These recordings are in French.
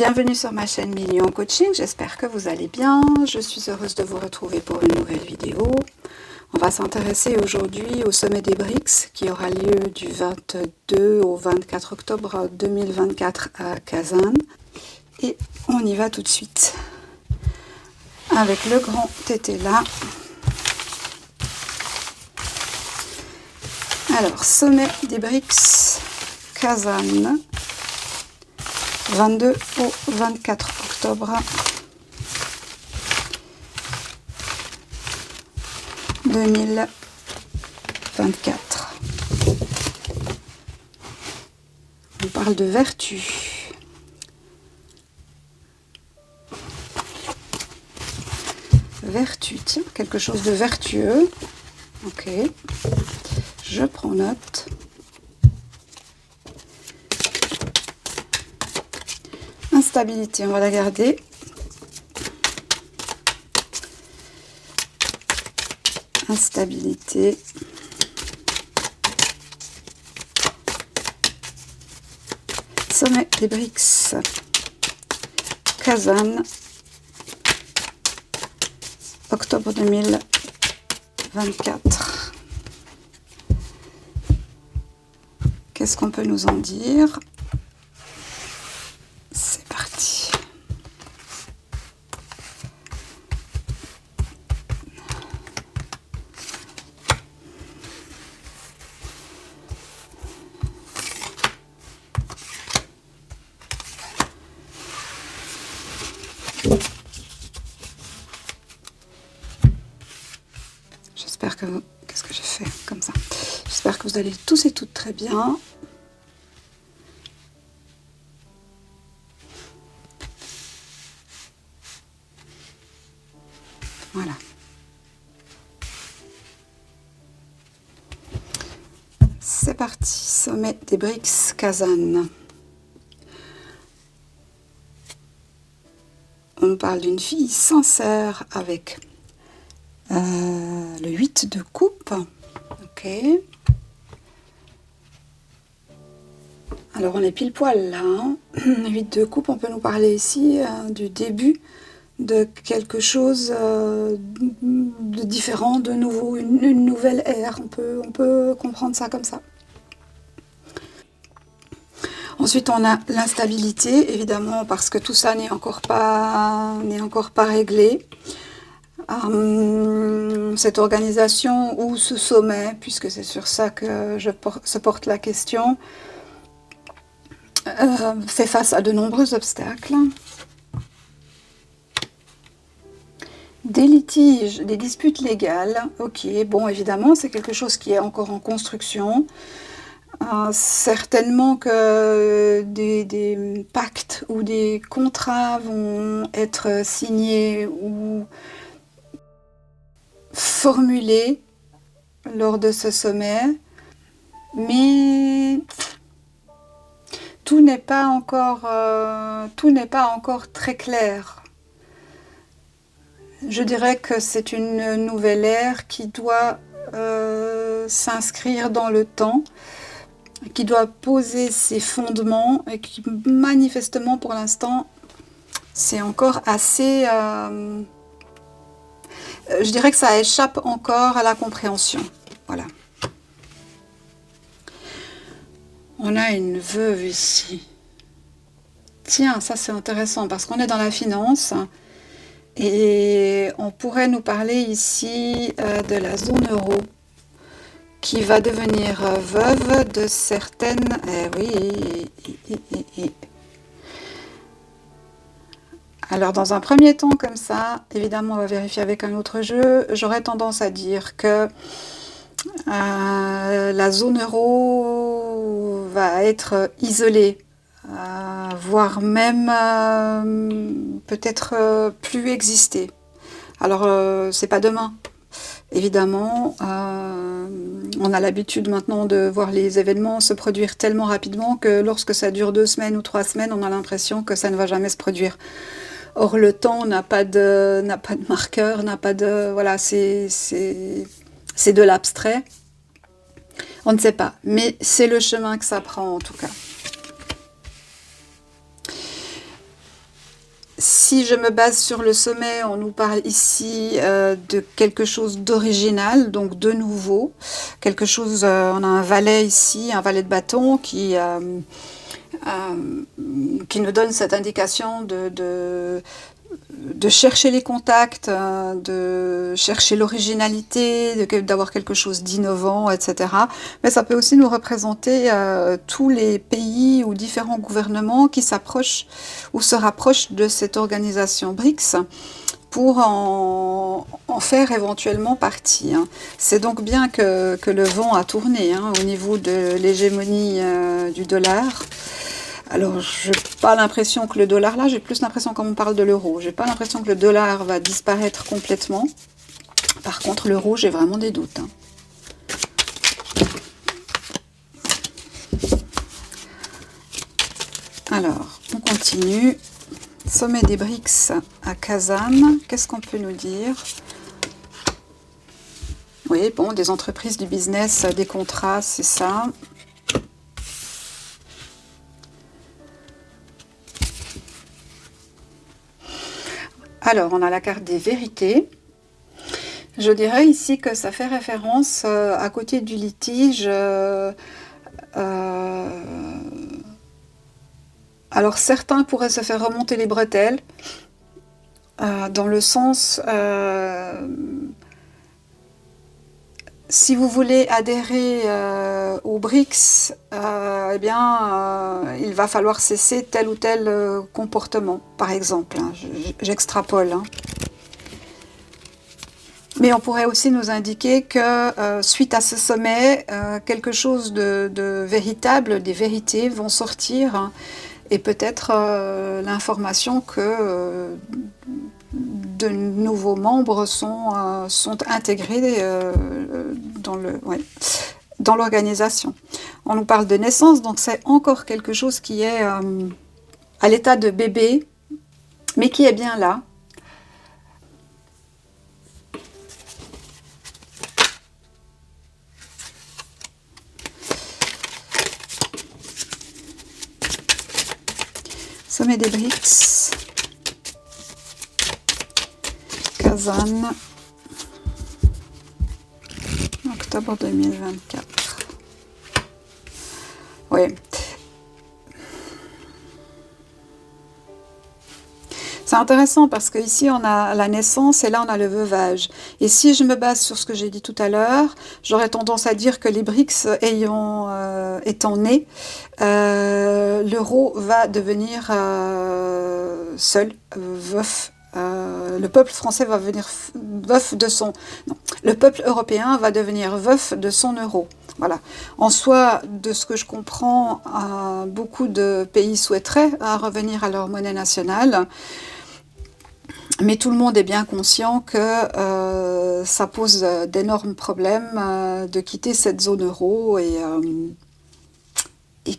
Bienvenue sur ma chaîne Million Coaching, j'espère que vous allez bien. Je suis heureuse de vous retrouver pour une nouvelle vidéo. On va s'intéresser aujourd'hui au sommet des BRICS qui aura lieu du 22 au 24 octobre 2024 à Kazan. Et on y va tout de suite avec le grand tété là. Alors, sommet des BRICS, Kazan, 22 au 24 octobre 2024. On parle de vertu. Vertu, tiens, quelque chose de vertueux. Ok, je prends note. Instabilité, on va la garder. Instabilité. Sommet des BRICS. Kazan. Octobre 2024. Qu'est-ce qu'on peut nous en dire ? C'est parti. J'espère que vous... Qu'est-ce que j'ai fait comme ça? J'espère que vous allez tous et toutes très bien. Voilà. C'est parti, sommet des BRICS, Kazan. On parle d'une fille sincère avec le 8 de coupe. Ok. Alors on est pile poil là. Hein. 8 de coupe, on peut nous parler ici du début de quelque chose de différent, de nouveau, une nouvelle ère. On peut comprendre ça comme ça. Ensuite, on a l'instabilité, évidemment, parce que tout ça n'est encore pas réglé. Cette organisation ou ce sommet, puisque c'est sur ça que se porte la question, fait face à de nombreux obstacles. Des litiges, des disputes légales, ok, bon évidemment c'est quelque chose qui est encore en construction. Certainement que des pactes ou des contrats vont être signés ou formulés lors de ce sommet, mais tout n'est pas encore très clair. Je dirais que c'est une nouvelle ère qui doit s'inscrire dans le temps, qui doit poser ses fondements et qui manifestement pour l'instant c'est encore assez... je dirais que ça échappe encore à la compréhension. Voilà. On a une veuve ici. Tiens, ça c'est intéressant parce qu'on est dans la finance. Et on pourrait nous parler ici de la zone euro qui va devenir veuve de certaines... oui. Alors dans un premier temps comme ça, évidemment on va vérifier avec un autre jeu, j'aurais tendance à dire que la zone euro va être isolée. Voire même peut-être plus exister. Alors c'est pas demain, évidemment. On a l'habitude maintenant de voir les événements se produire tellement rapidement que lorsque ça dure 2 semaines ou 3 semaines, on a l'impression que ça ne va jamais se produire. Or le temps n'a pas de marqueur, n'a pas de... Voilà, c'est de l'abstrait. On ne sait pas, mais c'est le chemin que ça prend en tout cas. Si je me base sur le sommet, on nous parle ici de quelque chose d'original, donc de nouveau. Quelque chose, on a un valet ici, un valet de bâton qui nous donne cette indication de chercher les contacts, de chercher l'originalité, d'avoir quelque chose d'innovant, etc. Mais ça peut aussi nous représenter tous les pays ou différents gouvernements qui s'approchent ou se rapprochent de cette organisation BRICS pour en faire éventuellement partie. C'est donc bien que le vent a tourné au niveau de l'hégémonie du dollar. Alors, j'ai pas l'impression que le dollar, là, j'ai plus l'impression quand on parle de l'euro, j'ai pas l'impression que le dollar va disparaître complètement. Par contre, l'euro, j'ai vraiment des doutes. Alors, on continue. Sommet des BRICS à Kazan. Qu'est-ce qu'on peut nous dire? Oui, bon, des entreprises, du business, des contrats, c'est ça. Alors, on a la carte des vérités. Je dirais ici que ça fait référence à côté du litige. Alors, certains pourraient se faire remonter les bretelles, dans le sens... si vous voulez adhérer aux BRICS, eh bien, il va falloir cesser tel ou tel comportement, par exemple. J'extrapole. Mais on pourrait aussi nous indiquer que, suite à ce sommet, quelque chose de véritable, des vérités vont sortir, et peut-être l'information que... de nouveaux membres sont intégrés dans l'organisation. On nous parle de naissance, donc c'est encore quelque chose qui est à l'état de bébé, mais qui est bien là. Sommet des BRICS. Kazan, octobre 2024. Oui. C'est intéressant parce qu'ici on a la naissance et là on a le veuvage. Et si je me base sur ce que j'ai dit tout à l'heure, j'aurais tendance à dire que les BRICS étant nés, l'euro va devenir seul, veuf. Le peuple français va devenir veuf de son... Non, le peuple européen va devenir veuf de son euro. Voilà. En soi, de ce que je comprends, beaucoup de pays souhaiteraient revenir à leur monnaie nationale. Mais tout le monde est bien conscient que ça pose d'énormes problèmes de quitter cette zone euro et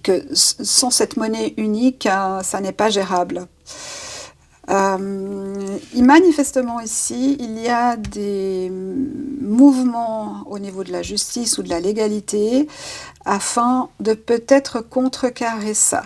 que sans cette monnaie unique, ça n'est pas gérable. Manifestement ici, il y a des mouvements au niveau de la justice ou de la légalité afin de peut-être contrecarrer ça.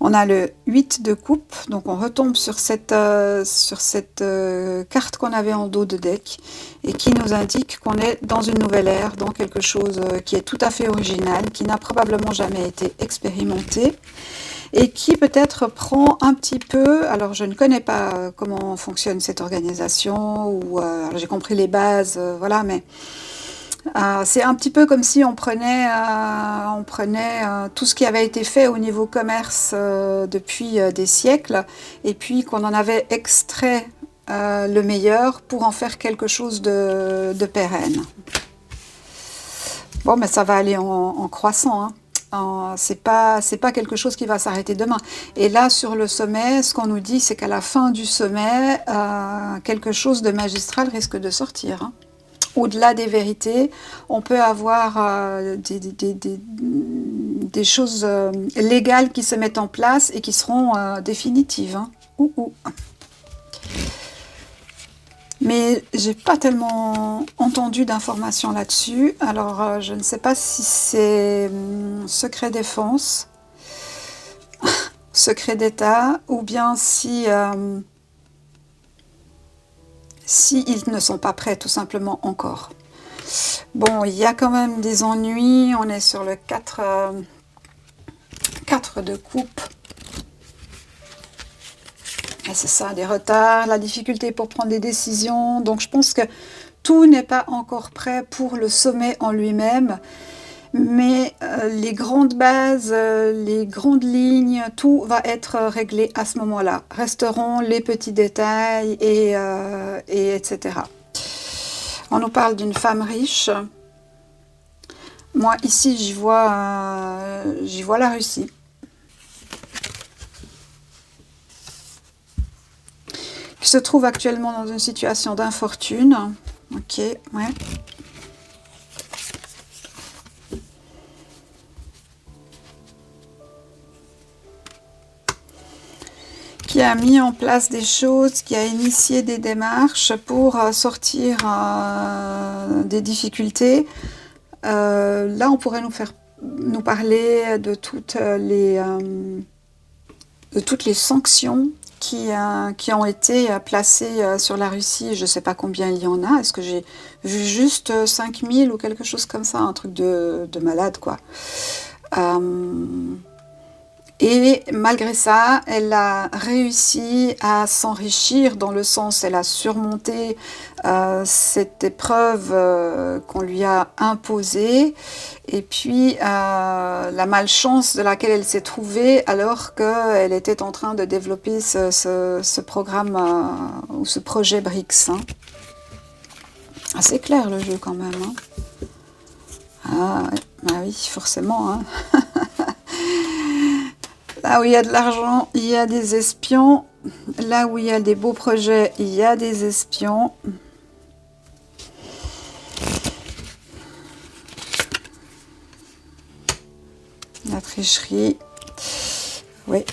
On a le 8 de coupe, donc on retombe sur cette carte qu'on avait en dos de deck et qui nous indique qu'on est dans une nouvelle ère, dans quelque chose qui est tout à fait original, qui n'a probablement jamais été expérimenté et qui peut-être prend un petit peu, alors je ne connais pas comment fonctionne cette organisation, ou j'ai compris les bases, voilà, mais... c'est un petit peu comme si on prenait tout ce qui avait été fait au niveau commerce depuis des siècles et puis qu'on en avait extrait le meilleur pour en faire quelque chose de pérenne. Bon, mais ça va aller en croissant, c'est pas quelque chose qui va s'arrêter demain. Et là, sur le sommet, ce qu'on nous dit, c'est qu'à la fin du sommet, quelque chose de magistral risque de sortir, Au-delà des vérités, on peut avoir des choses légales qui se mettent en place et qui seront définitives. Mais j'ai pas tellement entendu d'informations là-dessus. Alors, je ne sais pas si c'est secret défense, secret d'État, ou bien si ils ne sont pas prêts tout simplement encore. Bon, il y a quand même des ennuis. On est sur le 4 de coupe. Et c'est ça, des retards, la difficulté pour prendre des décisions. Donc je pense que tout n'est pas encore prêt pour le sommet en lui-même. Mais les grandes bases, les grandes lignes, tout va être réglé à ce moment-là. Resteront les petits détails et etc. On nous parle d'une femme riche. Moi, ici, j'y vois la Russie. Qui se trouve actuellement dans une situation d'infortune. Ok, ouais. Qui a mis en place des choses, qui a initié des démarches pour sortir des difficultés. Là, on pourrait nous parler de toutes les sanctions qui ont été placées sur la Russie. Je ne sais pas combien il y en a. Est-ce que j'ai vu juste 5000 ou quelque chose comme ça? Un truc de malade, quoi. Et malgré ça, elle a réussi à s'enrichir dans le sens, elle a surmonté cette épreuve qu'on lui a imposée, et puis la malchance de laquelle elle s'est trouvée alors qu'elle était en train de développer ce programme ou ce projet BRICS. Hein. Assez clair le jeu quand même. Hein. Ah oui, forcément. Hein. Là où il y a de l'argent, il y a des espions. Là où il y a des beaux projets, il y a des espions. La tricherie. Oui.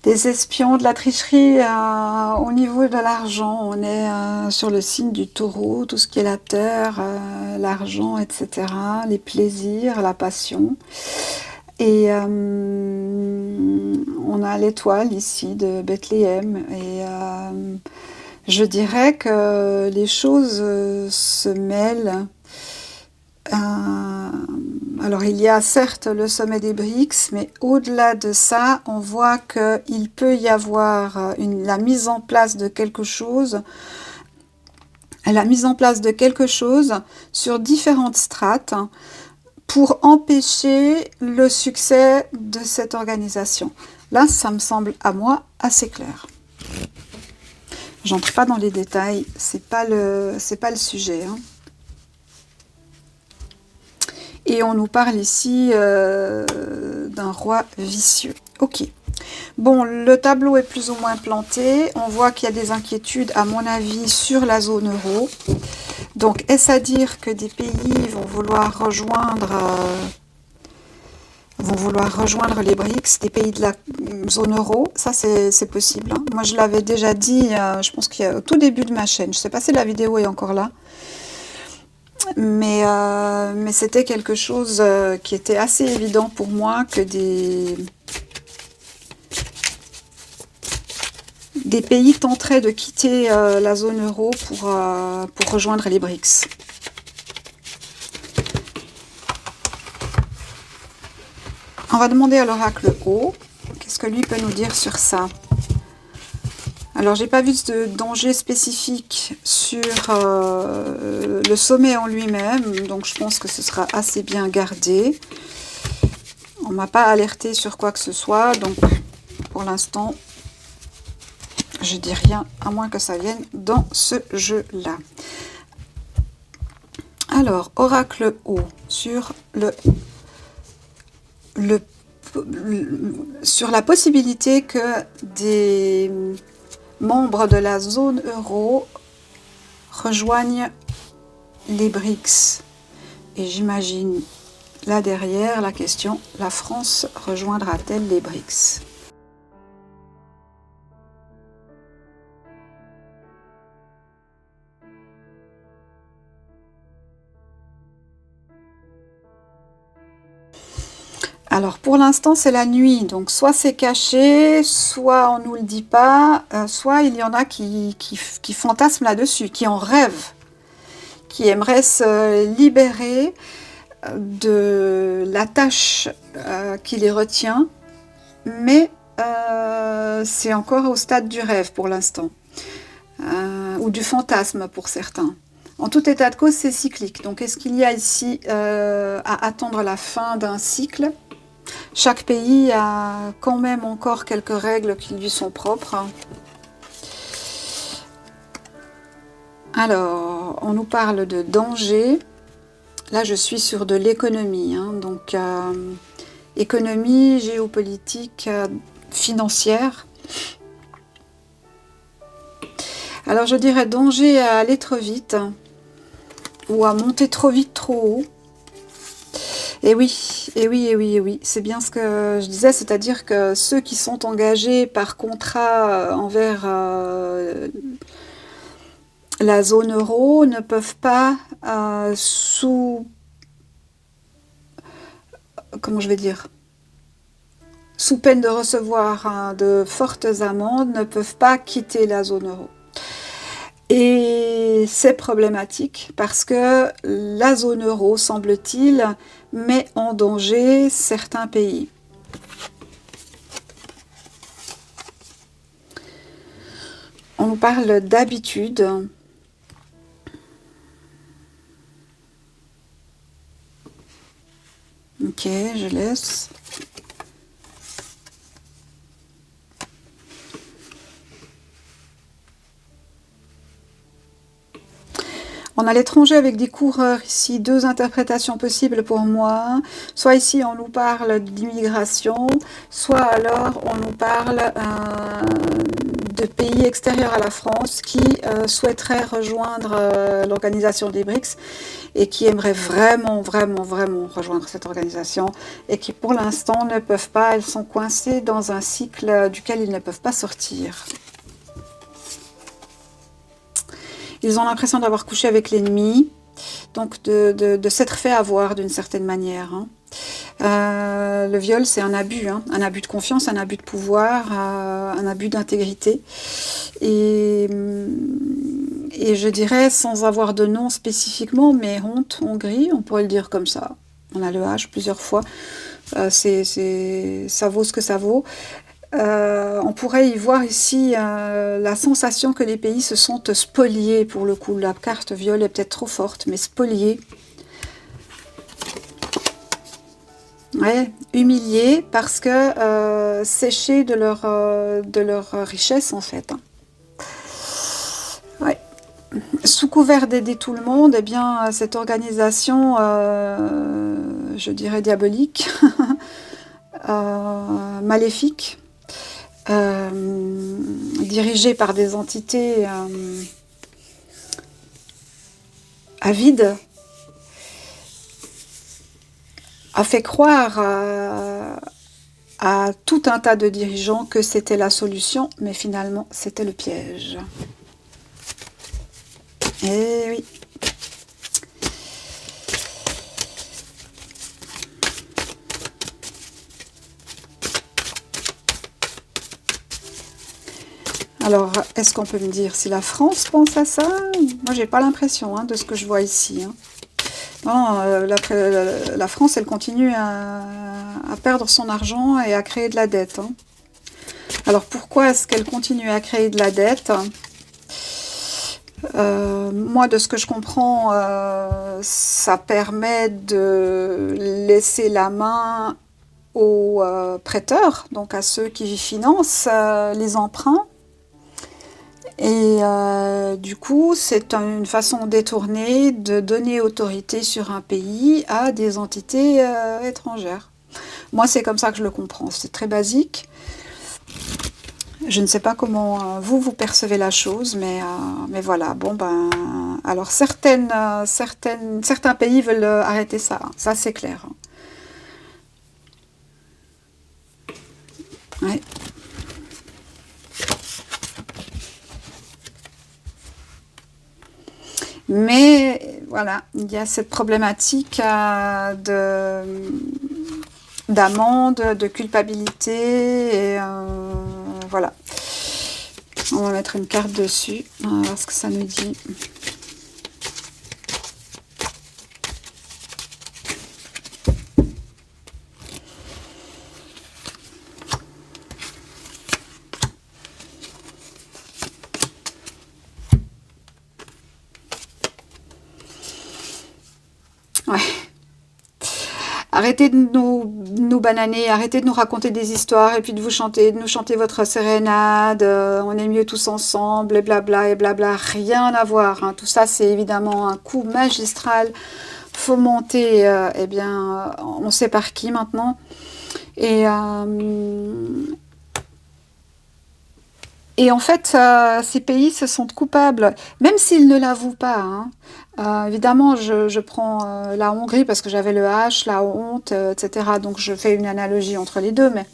Des espions, de la tricherie au niveau de l'argent. On est sur le signe du taureau, tout ce qui est la terre, l'argent, etc. Les plaisirs, la passion. Et on a l'étoile ici de Bethléem. Et je dirais que les choses se mêlent. Alors il y a certes le sommet des BRICS, mais au-delà de ça, on voit qu'il peut y avoir la mise en place de quelque chose, sur différentes strates pour empêcher le succès de cette organisation. Là, ça me semble à moi assez clair. J'entre pas dans les détails, c'est pas le sujet. Hein. Et on nous parle ici d'un roi vicieux. Ok. Bon, le tableau est plus ou moins planté. On voit qu'il y a des inquiétudes, à mon avis, sur la zone euro. Donc, est-ce à dire que des pays vont vouloir rejoindre les BRICS, des pays de la zone euro? Ça, c'est possible. Hein. Moi, je l'avais déjà dit, je pense qu'il y a au tout début de ma chaîne. Je ne sais pas si la vidéo est encore là. Mais c'était quelque chose qui était assez évident pour moi que des pays tenteraient de quitter la zone euro pour rejoindre les BRICS. On va demander à l'oracle O, qu'est-ce que lui peut nous dire sur ça? Alors, j'ai pas vu de danger spécifique sur le sommet en lui-même, donc je pense que ce sera assez bien gardé. On m'a pas alerté sur quoi que ce soit, donc pour l'instant, je dis rien, à moins que ça vienne dans ce jeu-là. Alors, oracle O, sur sur la possibilité que des membres de la zone euro rejoignent les BRICS. Et j'imagine là derrière la question, la France rejoindra-t-elle les BRICS? Alors pour l'instant c'est la nuit, donc soit c'est caché, soit on nous le dit pas, soit il y en a qui fantasment là-dessus, qui en rêvent, qui aimeraient se libérer de la tâche qui les retient, mais c'est encore au stade du rêve pour l'instant, ou du fantasme pour certains. En tout état de cause, c'est cyclique. Donc est-ce qu'il y a ici à attendre la fin d'un cycle? Chaque pays a quand même encore quelques règles qui lui sont propres. Alors, on nous parle de danger. Là, je suis sur de l'économie, hein, donc économie, géopolitique, financière. Alors, je dirais danger à aller trop vite ou à monter trop vite, trop haut. Et oui, et oui, et oui, et oui, c'est bien ce que je disais, c'est-à-dire que ceux qui sont engagés par contrat envers la zone euro ne peuvent pas, comment je vais dire, sous peine de recevoir de fortes amendes, ne peuvent pas quitter la zone euro. Et c'est problématique parce que la zone euro, semble-t-il, met en danger certains pays. On nous parle d'habitude. Ok, je laisse. On a l'étranger avec des coureurs ici, deux interprétations possibles pour moi. Soit ici on nous parle d'immigration, soit alors on nous parle de pays extérieurs à la France qui souhaiteraient rejoindre l'organisation des BRICS et qui aimeraient vraiment, vraiment, vraiment rejoindre cette organisation et qui pour l'instant ne peuvent pas, elles sont coincées dans un cycle duquel ils ne peuvent pas sortir. Ils ont l'impression d'avoir couché avec l'ennemi, donc de s'être fait avoir d'une certaine manière. Hein. Le viol, c'est un abus de confiance, un abus de pouvoir, un abus d'intégrité. Et je dirais, sans avoir de nom spécifiquement, mais honte, Hongrie, on pourrait le dire comme ça. On a le H plusieurs fois, ça vaut ce que ça vaut. On pourrait y voir ici la sensation que les pays se sont spoliés, pour le coup. La carte viol est peut-être trop forte, mais spoliés. Ouais, humiliés parce que séchés de leur richesse, en fait. Ouais. Sous couvert d'aider tout le monde, eh bien, cette organisation, je dirais diabolique, maléfique, dirigée par des entités avides, a fait croire à tout un tas de dirigeants que c'était la solution, mais finalement c'était le piège. Eh oui. Alors, est-ce qu'on peut me dire si la France pense à ça? Moi, j'ai pas l'impression de ce que je vois ici. Non, la France, elle continue à perdre son argent et à créer de la dette. Alors, pourquoi est-ce qu'elle continue à créer de la dette? Moi, de ce que je comprends, ça permet de laisser la main aux prêteurs, donc à ceux qui financent les emprunts. Et du coup, c'est une façon détournée de donner autorité sur un pays à des entités étrangères. Moi, c'est comme ça que je le comprends. C'est très basique. Je ne sais pas comment vous percevez la chose, mais voilà. Bon, ben, alors certains pays veulent arrêter ça. Ça, c'est clair. Ouais. Mais voilà, il y a cette problématique d'amende, de culpabilité, et voilà. On va mettre une carte dessus, on va voir ce que ça nous dit. Ouais. Arrêtez de nous bananer, arrêtez de nous raconter des histoires et puis de nous chanter votre sérénade, on est mieux tous ensemble, et blabla, et blabla, rien à voir. Hein. Tout ça, c'est évidemment un coup magistral fomenté, eh bien, on sait par qui maintenant. Et en fait, ces pays se sentent coupables, même s'ils ne l'avouent pas. Hein. Évidemment, je prends la Hongrie parce que j'avais le H, la honte, etc. Donc je fais une analogie entre les deux, mais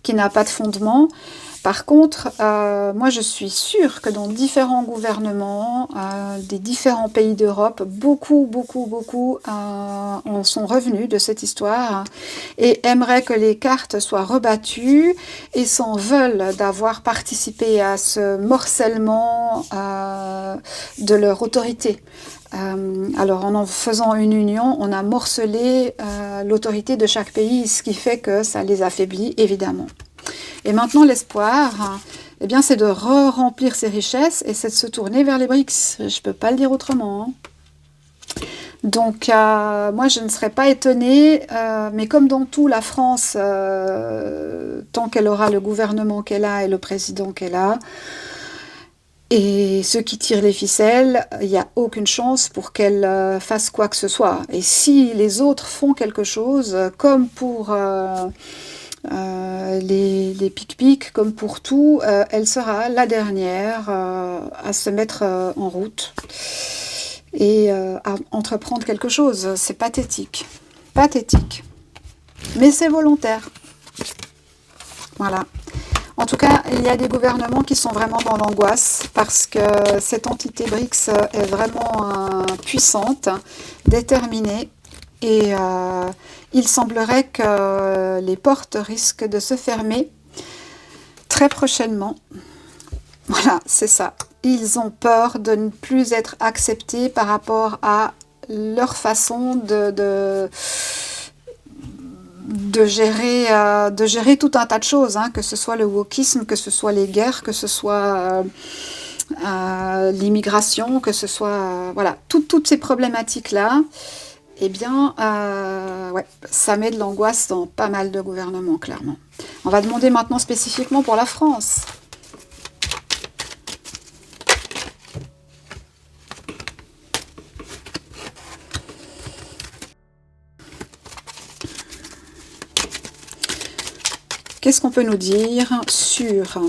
qui n'a pas de fondement. Par contre, moi je suis sûre que dans différents gouvernements des différents pays d'Europe, beaucoup en sont revenus de cette histoire et aimeraient que les cartes soient rebattues et s'en veulent d'avoir participé à ce morcellement de leur autorité. Alors en faisant une union, on a morcelé l'autorité de chaque pays, ce qui fait que ça les affaiblit évidemment. Et maintenant, l'espoir, eh bien, c'est de re-remplir ses richesses et c'est de se tourner vers les BRICS. Je ne peux pas le dire autrement. Hein. Donc, moi, je ne serais pas étonnée, mais comme dans tout, la France, tant qu'elle aura le gouvernement qu'elle a et le président qu'elle a, et ceux qui tirent les ficelles, il n'y a aucune chance pour qu'elle fasse quoi que ce soit. Et si les autres font quelque chose, comme pour... les pic-pics, comme pour tout, elle sera la dernière à se mettre en route et à entreprendre quelque chose. C'est pathétique. Pathétique. Mais c'est volontaire. Voilà. En tout cas, il y a des gouvernements qui sont vraiment dans l'angoisse parce que cette entité BRICS est vraiment puissante, déterminée. Et il semblerait que les portes risquent de se fermer très prochainement. Voilà, c'est ça. Ils ont peur de ne plus être acceptés par rapport à leur façon de gérer tout un tas de choses, hein, que ce soit le wokisme, que ce soit les guerres, que ce soit l'immigration, que ce soit... voilà, toutes ces problématiques-là. Eh bien, ouais, ça met de l'angoisse dans pas mal de gouvernements, clairement. On va demander maintenant spécifiquement pour la France. Qu'est-ce qu'on peut nous dire sur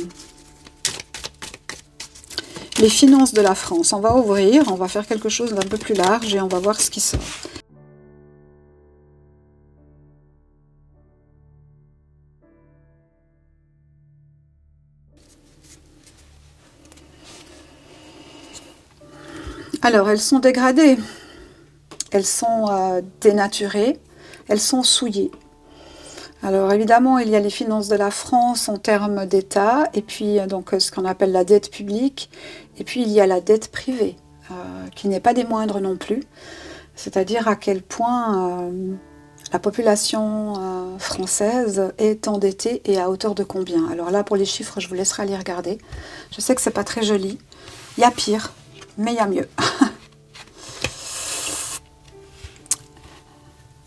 les finances de la France? On va ouvrir, on va faire quelque chose d'un peu plus large et on va voir ce qui sort. Alors, elles sont dégradées, elles sont dénaturées, elles sont souillées. Alors évidemment, il y a les finances de la France en termes d'État, et puis donc ce qu'on appelle la dette publique, et puis il y a la dette privée, qui n'est pas des moindres non plus, c'est-à-dire à quel point la population française est endettée et à hauteur de combien. Alors là, pour les chiffres, je vous laisserai aller regarder. Je sais que c'est pas très joli, il y a pire. Mais il y a mieux.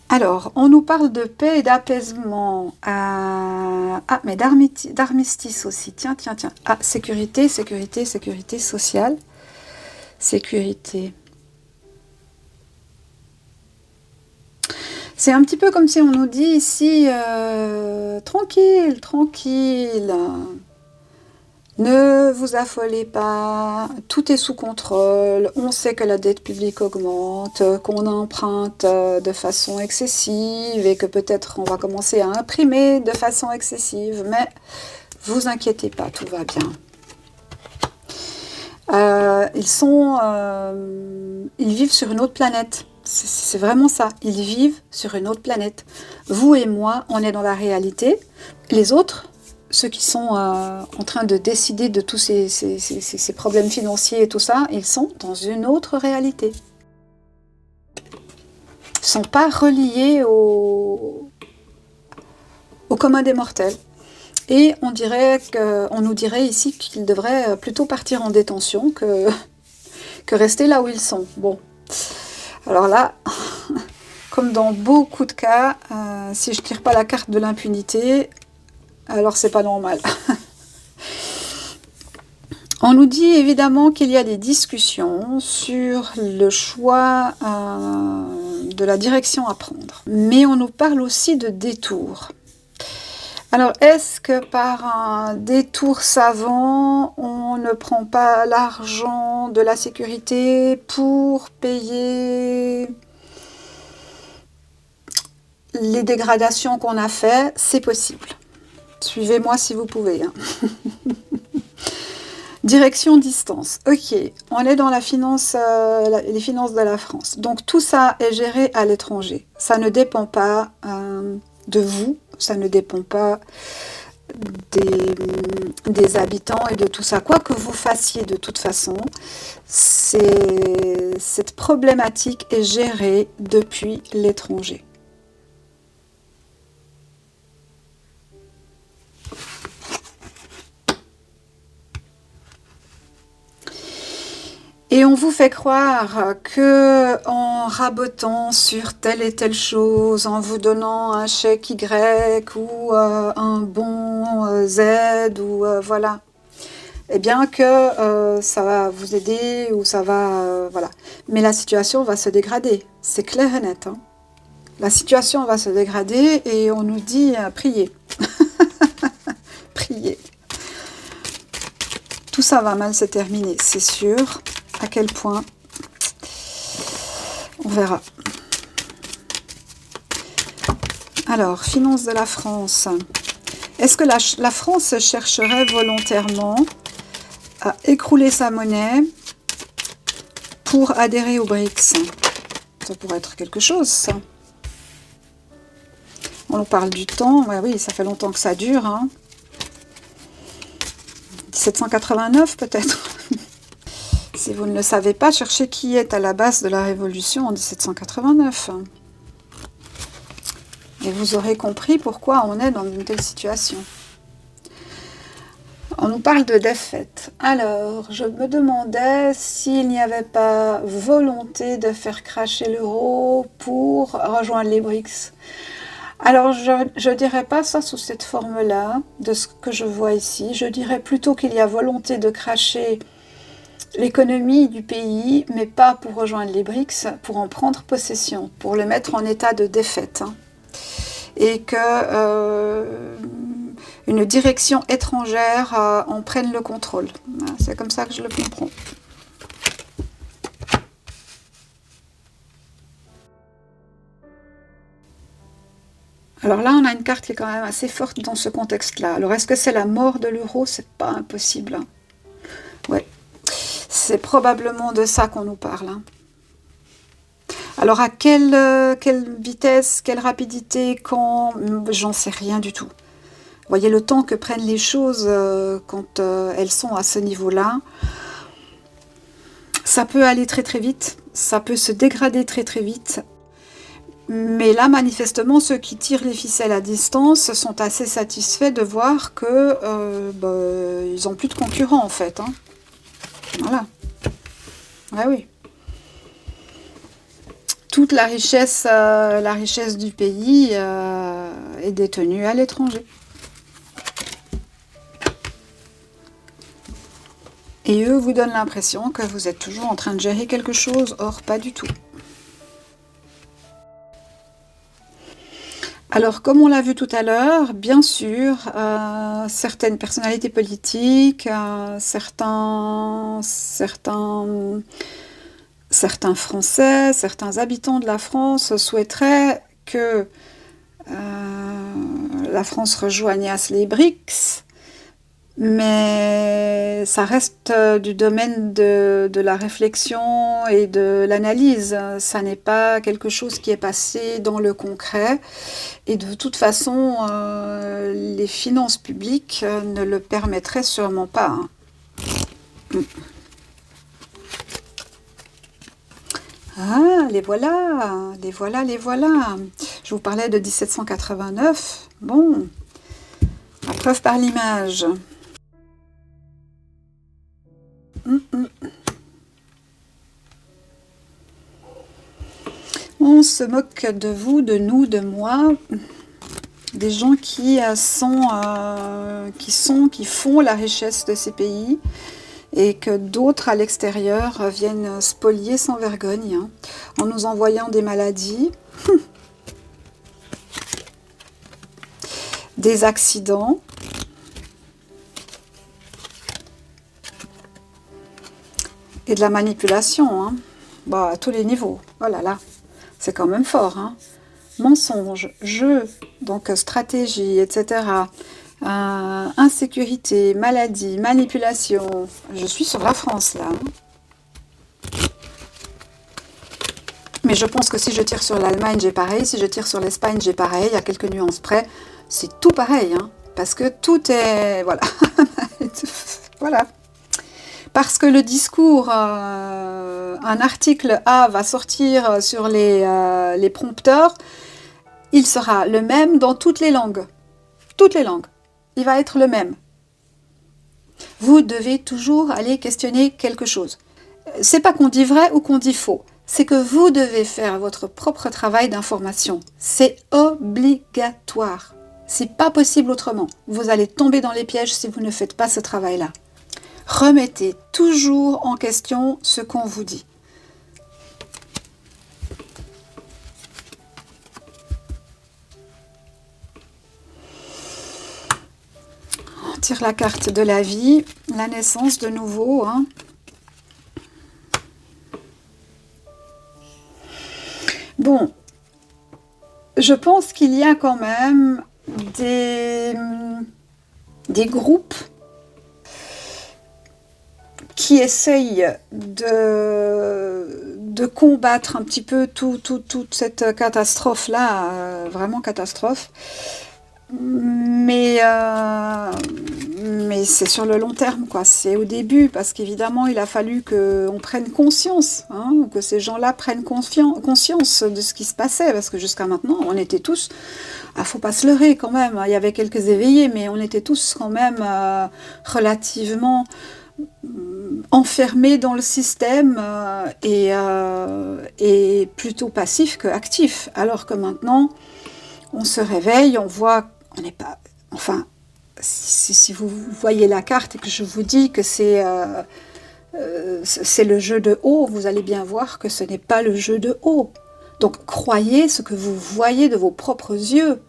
Alors, on nous parle de paix et d'apaisement. Ah, mais d'armistice aussi. Tiens. Ah, sécurité sociale. Sécurité. C'est un petit peu comme si on nous dit ici, tranquille. Ne vous affolez pas, tout est sous contrôle, on sait que la dette publique augmente, qu'on emprunte de façon excessive et que peut-être on va commencer à imprimer de façon excessive, mais vous inquiétez pas, tout va bien. Ils vivent sur une autre planète. C'est vraiment ça. Ils vivent sur une autre planète. Vous et moi, on est dans la réalité. Les autres, ceux qui sont en train de décider de tous ces problèmes financiers et tout ça, ils sont dans une autre réalité. Ils ne sont pas reliés au commun des mortels. Et on nous dirait ici qu'ils devraient plutôt partir en détention que rester là où ils sont. Bon, alors là, comme dans beaucoup de cas, si je tire pas la carte de l'impunité, alors c'est pas normal. On nous dit évidemment qu'il y a des discussions sur le choix de la direction à prendre. Mais on nous parle aussi de détours. Alors, est-ce que par un détour savant, on ne prend pas l'argent de la sécurité pour payer les dégradations qu'on a faites? C'est possible. Suivez-moi si vous pouvez. Hein. Direction distance. Ok, on est dans les finances de la France. Donc tout ça est géré à l'étranger. Ça ne dépend pas de vous, ça ne dépend pas des habitants et de tout ça. Quoi que vous fassiez de toute façon, cette problématique est gérée depuis l'étranger. Et on vous fait croire que en rabotant sur telle et telle chose, en vous donnant un chèque Y ou un bon Z ou voilà, eh bien que ça va vous aider ou ça va voilà. Mais la situation va se dégrader, c'est clair et net. Hein. La situation va se dégrader et on nous dit priez, priez. Tout ça va mal se terminer, c'est sûr. À quel point, on verra. Alors, finances de la France. Est-ce que la France chercherait volontairement à écrouler sa monnaie pour adhérer au BRICS? Ça pourrait être quelque chose, ça. On nous parle du temps. Ouais, oui, ça fait longtemps que ça dure. Hein. 1789 peut-être. Si vous ne le savez pas, cherchez qui est à la base de la Révolution en 1789. Et vous aurez compris pourquoi on est dans une telle situation. On nous parle de défaite. Alors, je me demandais s'il n'y avait pas volonté de faire cracher l'euro pour rejoindre les BRICS. Alors, je ne dirais pas ça sous cette forme-là, de ce que je vois ici. Je dirais plutôt qu'il y a volonté de cracher l'économie du pays, mais pas pour rejoindre les BRICS, pour en prendre possession, pour le mettre en état de défaite. Hein. Et que une direction étrangère en prenne le contrôle. C'est comme ça que je le comprends. Alors là, on a une carte qui est quand même assez forte dans ce contexte-là. Alors, est-ce que c'est la mort de l'euro? C'est pas impossible. Hein. Ouais. C'est probablement de ça qu'on nous parle. Hein. Alors à quelle vitesse, quelle rapidité, quand, j'en sais rien du tout. Vous voyez le temps que prennent les choses quand elles sont à ce niveau-là. Ça peut aller très très vite, ça peut se dégrader très très vite. Mais là, manifestement, ceux qui tirent les ficelles à distance sont assez satisfaits de voir que ils n'ont plus de concurrents en fait. Hein. Voilà. Ah oui. Toute la richesse du pays est détenue à l'étranger. Et eux vous donnent l'impression que vous êtes toujours en train de gérer quelque chose, or pas du tout. Alors, comme on l'a vu tout à l'heure, bien sûr, certaines personnalités politiques, certains Français, certains habitants de la France souhaiteraient que la France rejoigne les BRICS mais ça reste du domaine de la réflexion et de l'analyse. Ça n'est pas quelque chose qui est passé dans le concret. Et de toute façon, les finances publiques ne le permettraient sûrement pas, hein. Ah, les voilà, les voilà, les voilà. Je vous parlais de 1789. Bon, la preuve par l'image. On se moque de vous, de nous, de moi, des gens qui font la richesse de ces pays, et que d'autres à l'extérieur viennent spolier sans vergogne, hein, en nous envoyant des maladies, des accidents, et de la manipulation, hein. Bah, à tous les niveaux. Oh là là, c'est quand même fort, hein. Mensonges, jeux, donc stratégie, etc. Insécurité, maladie, manipulation. Je suis sur la France là, hein. Mais je pense que si je tire sur l'Allemagne, j'ai pareil. Si je tire sur l'Espagne, j'ai pareil. Il y a quelques nuances près. C'est tout pareil, hein, parce que tout est... Voilà. Voilà. Parce que le discours, un article A va sortir sur les prompteurs, il sera le même dans toutes les langues. Toutes les langues. Il va être le même. Vous devez toujours aller questionner quelque chose. C'est pas qu'on dit vrai ou qu'on dit faux. C'est que vous devez faire votre propre travail d'information. C'est obligatoire. C'est pas possible autrement. Vous allez tomber dans les pièges si vous ne faites pas ce travail-là. Remettez toujours en question ce qu'on vous dit. On tire la carte de la vie, la naissance de nouveau, hein. Bon, je pense qu'il y a quand même des groupes qui essayent de combattre un petit peu toute cette catastrophe-là, vraiment catastrophe. Mais c'est sur le long terme, quoi. C'est au début, parce qu'évidemment, il a fallu qu'on prenne conscience, hein, que ces gens-là prennent conscience de ce qui se passait, parce que jusqu'à maintenant, on était tous... Ah, faut pas se leurrer quand même, hein, il y avait quelques éveillés, mais on était tous quand même relativement enfermés dans le système et plutôt passifs que actifs. Alors que maintenant, on se réveille, on voit... On n'est pas... Enfin, si vous voyez la carte et que je vous dis que c'est le jeu de haut, vous allez bien voir que ce n'est pas le jeu de haut. Donc, croyez ce que vous voyez de vos propres yeux.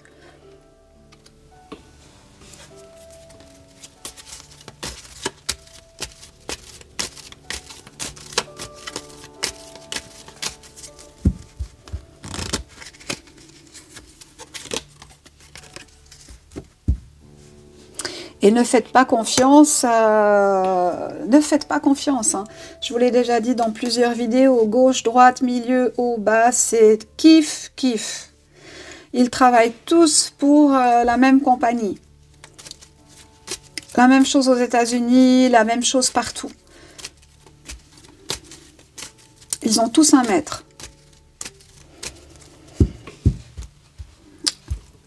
Et ne faites pas confiance, ne faites pas confiance, hein. Je vous l'ai déjà dit dans plusieurs vidéos, gauche, droite, milieu, haut, bas, c'est kiff, kiff. Ils travaillent tous pour la même compagnie. La même chose aux États-Unis, la même chose partout. Ils ont tous un maître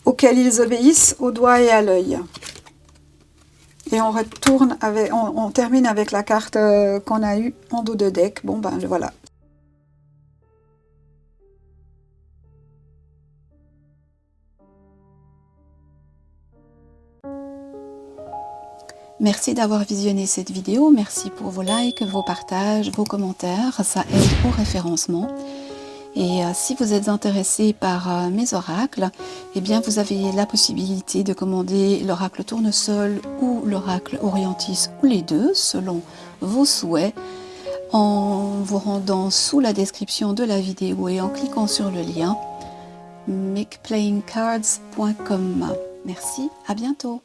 auquel ils obéissent au doigt et à l'œil. Et on retourne avec, on termine avec la carte qu'on a eue en dos de deck. Bon ben voilà. Merci d'avoir visionné cette vidéo. Merci pour vos likes, vos partages, vos commentaires. Ça aide au référencement. Et si vous êtes intéressé par mes oracles, eh bien vous avez la possibilité de commander l'oracle tournesol ou l'oracle orientis ou les deux selon vos souhaits en vous rendant sous la description de la vidéo et en cliquant sur le lien makeplayingcards.com. Merci, à bientôt.